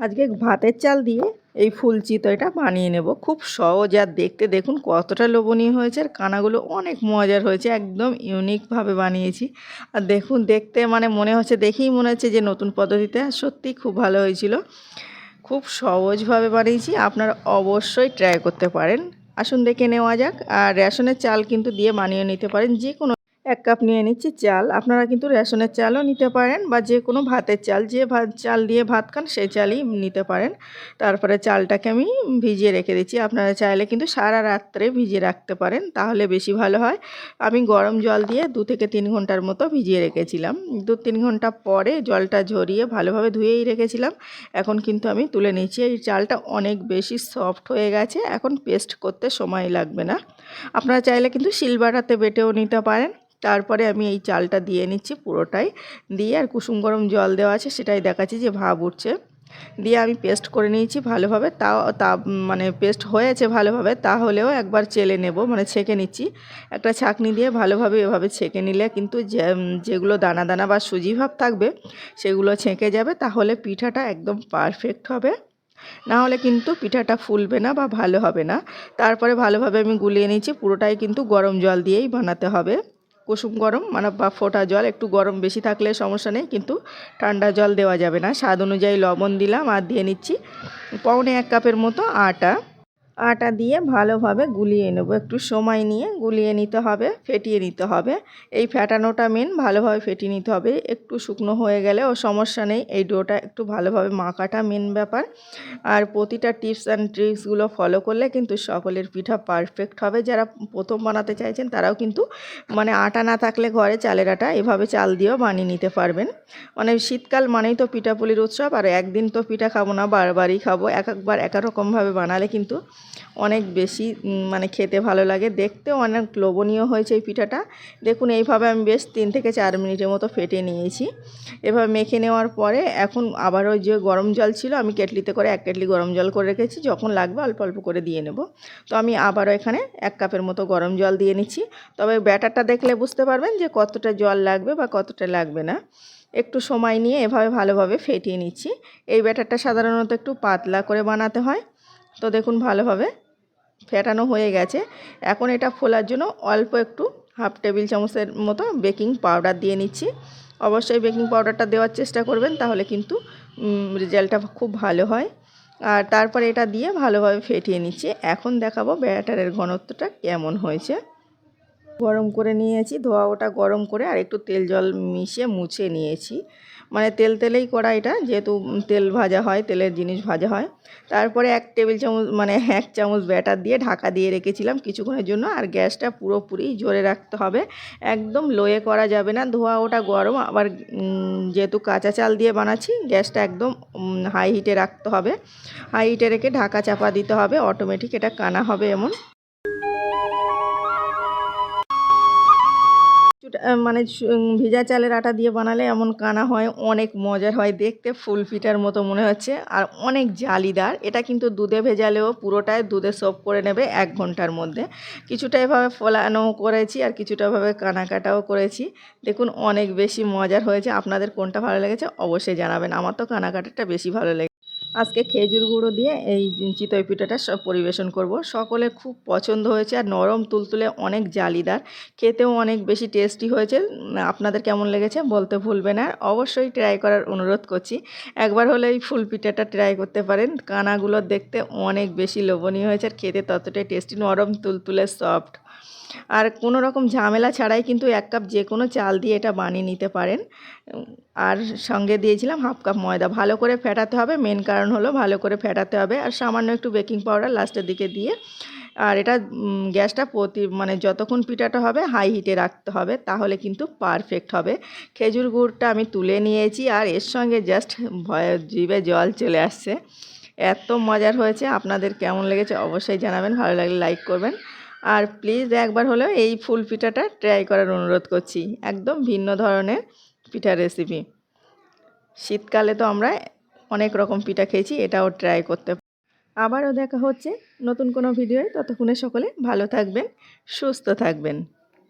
আজকে ভাতের চাল দিয়ে এই ফুল চিতইটা বানিয়ে নেব। খুব সহজ, আর দেখতে দেখুন কতটা লোভনীয় হয়েছে, আর কানাগুলো অনেক মজার হয়েছে। একদম ইউনিকভাবে বানিয়েছি। আর দেখুন, দেখতে মানে মনে হচ্ছে, দেখেই মনে হচ্ছে যে নতুন পদ্ধতিতে। সত্যিই খুব ভালো হয়েছিল। খুব সহজভাবে বানিয়েছি, আপনারা অবশ্যই ট্রাই করতে পারেন। আসুন দেখে নেওয়া যাক। আর রেশনের চাল কিন্তু দিয়ে বানিয়ে নিতে পারেন। যে কোনো 1 কাপ নিয়ে নিচ্ছি চাল। আপনারা কিন্তু রেশনের চালও নিতে পারেন, বা যে কোনো ভাতের চাল, যে চাল দিয়ে ভাত খান সেই চালই নিতে পারেন। তারপরে চালটাকে আমি ভিজিয়ে রেখে দিচ্ছি। আপনারা চাইলে কিন্তু সারা রাত্রে ভিজিয়ে রাখতে পারেন, তাহলে বেশি ভালো হয়। আমি গরম জল দিয়ে 2 থেকে 3 ঘন্টার মতো ভিজিয়ে রেখেছিলাম। 2-3 ঘন্টা পরে জলটা ঝরিয়ে ভালোভাবে ধুয়েই রেখেছিলাম। এখন কিন্তু আমি তুলে নিচ্ছি। এই চালটা অনেক বেশি সফট হয়ে গেছে, এখন পেস্ট করতে সময় লাগবে না। আপনারা চাইলে কিন্তু শিলবাটাতে বেটেও নিতে পারেন। তারপরে আমি এই চালটা দিয়ে নিচ্ছি পুরোটাই, দিয়ে আর কুসুম গরম জল দেওয়া আছে সেটাই দেখাচ্ছি যে ভাপ উঠছে, দিয়ে আমি পেস্ট করে নিয়েছি ভালোভাবে। মানে পেস্ট হয়েছে ভালোভাবে, তাহলেও একবার চেলে নেব, মানে ছেঁকে নিচ্ছি। একটা ছাঁকনি দিয়ে ভালোভাবে এভাবে ছেঁকে নিলে কিন্তু যেগুলো দানা দানা বা সুজি ভাব থাকবে সেগুলো ছেঁকে যাবে, তাহলে পিঠাটা একদম পারফেক্ট হবে। না হলে কিন্তু পিঠাটা ফুলবে না বা ভালো হবে না। তারপরে ভালোভাবে আমি গুলিয়ে নিচ্ছি। পুরোটাই কিন্তু গরম জল দিয়েই বানাতে হবে। কুসুম গরম মানে বা ফোটা জল, একটু গরম বেশি থাকলে সমস্যা নেই, কিন্তু ঠান্ডা জল দেওয়া যাবে না। স্বাদ অনুযায়ী লবণ দিলাম, আর দিয়ে নিচ্ছি 1.25 কাপের মতো আটা। আটা দিয়ে ভালোভাবে গুলিয়ে নেব। একটু সময় নিয়ে গুলিয়ে নিতে হবে, ফেটিয়ে নিতে হবে। এই ফেটানোটা মেন, ভালোভাবে ফেটিয়ে নিতে হবে। একটু শুকনো হয়ে গেলেও সমস্যা নেই, এই ডোটা একটু ভালোভাবে মাখাটা মেন ব্যাপার। আর প্রতিটা টিপস অ্যান্ড ট্রিক্সগুলো ফলো করলে কিন্তু সকলের পিঠা পারফেক্ট হবে। যারা প্রথম বানাতে চাইছেন তারাও কিন্তু মানে আটা না থাকলে ঘরে চালের আটা এভাবে চাল দিয়েও বানিয়ে নিতে পারবেন। মানে শীতকাল মানেই তো পিঠাপুলির উৎসব, আর একদিন তো পিঠা খাবো না, বারবারই খাবো। একবার এক রকমভাবে বানালে কিন্তু অনেক বেশি মানে খেতে ভালো লাগে, দেখতেও অনেক লোভনীয় হয়েছে এই পিঠাটা। দেখুন, এইভাবে আমি বেশ 3 থেকে 4 মিনিটের মতো ফেটে নিয়েছি। এভাবে মেখে নেওয়ার পরে এখন আবার ওই যে গরম জল ছিল, আমি কেটলিতে করে 1 কেটলি গরম জল করে রেখেছি, যখন লাগবে অল্প অল্প করে দিয়ে নেব। তো আমি আবারও এখানে 1 কাপের মতো গরম জল দিয়ে নিচ্ছি। তবে ব্যাটারটা দেখলে বুঝতে পারবেন যে কতটা জল লাগবে বা কতটা লাগবে না। একটু সময় নিয়ে এভাবে ভালোভাবে ফেটিয়ে নিচ্ছি। এই ব্যাটারটা সাধারণত একটু পাতলা করে বানাতে হয়। তো দেখুন, ভালোভাবে ফেটানো হয়ে গেছে। এখন এটা ফোলার জন্য অল্প একটু 1/2 টেবিল চামচের মতো বেকিং পাউডার দিয়ে নিচ্ছি। অবশ্যই বেকিং পাউডারটা দেওয়ার চেষ্টা করবেন, তাহলে কিন্তু রেজাল্টটা খুব ভালো হয়। আর তারপরে এটা দিয়ে ভালোভাবে ফেটিয়ে নিচ্ছি। এখন দেখাবো ব্যাটারের ঘনত্বটা কেমন হয়েছে। গরম করে নিয়েছি, ধোয়া ওটা গরম করে আর একটু তেল জল মিশিয়ে মুছে নিয়েছি। মানে তেলেই করা এটা, যেহেতু তেল ভাজা হয়, তেলের জিনিস ভাজা হয়। তারপরে 1 টেবিল চামচ মানে 1 চামচ ব্যাটার দিয়ে ঢাকা দিয়ে রেখেছিলাম কিছুক্ষণের জন্য। আর গ্যাসটা পুরোপুরি জোরে রাখতে হবে, একদম লোয়ে করা যাবে না। ধোয়া ওটা গরম, আবার যেহেতু কাঁচা চাল দিয়ে বানাচ্ছি, গ্যাসটা একদম হাই হিটে রাখতে হবে। হাই হিটে রেখে ঢাকা চাপা দিতে হবে, অটোমেটিক এটা কানা হবে। এমন মানে ভিজা চালের আটা দিয়ে বানালে এমন কানা হয়, অনেক মজার হয় দেখতে, ফুল পিঠার মতো মনে হচ্ছে, আর অনেক জালিদার। এটা কিন্তু দুধে ভেজালেও পুরোটাই দুধে সোপ করে নেবে 1 ঘন্টার মধ্যে। কিছুটা এভাবে ফোলানো করেছি, আর কিছুটা এভাবে কানা কাটাও করেছি। দেখুন, অনেক বেশি মজার হয়েছে। আপনাদের কোনটা ভালো লেগেছে অবশ্যই জানাবেন। আমার তো কানা কাটাটা বেশি ভালো লেগেছে। আজকে খেজুর গুঁড়ো দিয়ে এই চিতই পিঠাটা পরিবেশন করব। সকলের খুব পছন্দ হয়েছে, আর নরম তুলতুলে, অনেক জালিদার, খেতেও অনেক বেশি টেস্টি হয়েছে। আপনাদের কেমন লেগেছে বলতে ভুলবেন, আর অবশ্যই ট্রাই করার অনুরোধ করছি। একবার হলে এই ফুল পিঠাটা ট্রাই করতে পারেন। কানাগুলো দেখতে অনেক বেশি লোভনীয় হয়েছে, আর খেতে ততটাই টেস্টি, নরম তুলতুলে সফট। আর কোনো রকম ঝামেলা ছাড়াই কিন্তু 1 কাপ যে কোনো চাল দিয়ে এটা বানিয়ে নিতে পারেন। আর সঙ্গে দিয়েছিলাম 1/2 কাপ ময়দা। ভালো করে ফেটাতে হবে, মেন কারণ হলো ভালো করে ফেটাতে হবে। আর সামান্য একটু বেকিং পাউডার লাস্টের দিকে দিয়ে, আর এটা গ্যাসটা মানে যতক্ষণ পিঠাটা হবে হাই হিটে রাখতে হবে, তাহলে কিন্তু পারফেক্ট হবে। খেজুর গুড়টা আমি তুলে নিয়েছি, আর এর সঙ্গে জাস্ট জিভে জল চলে আসছে, এত মজার হয়েছে। আপনাদের কেমন লেগেছে অবশ্যই জানাবেন, ভালো লাগলে লাইক করবেন। আর প্লিজ একবার হলেও এই ফুল পিঠাটা ট্রাই করার অনুরোধ করছি। একদম ভিন্ন ধরনের পিঠার রেসিপি। শীতকালে তো আমরা অনেক রকম পিঠা খেয়েছি, এটাও ট্রাই করতে। আবারও দেখা হচ্ছে নতুন কোনো ভিডিওয়। ততক্ষণে সকলে ভালো থাকবেন, সুস্থ থাকবেন।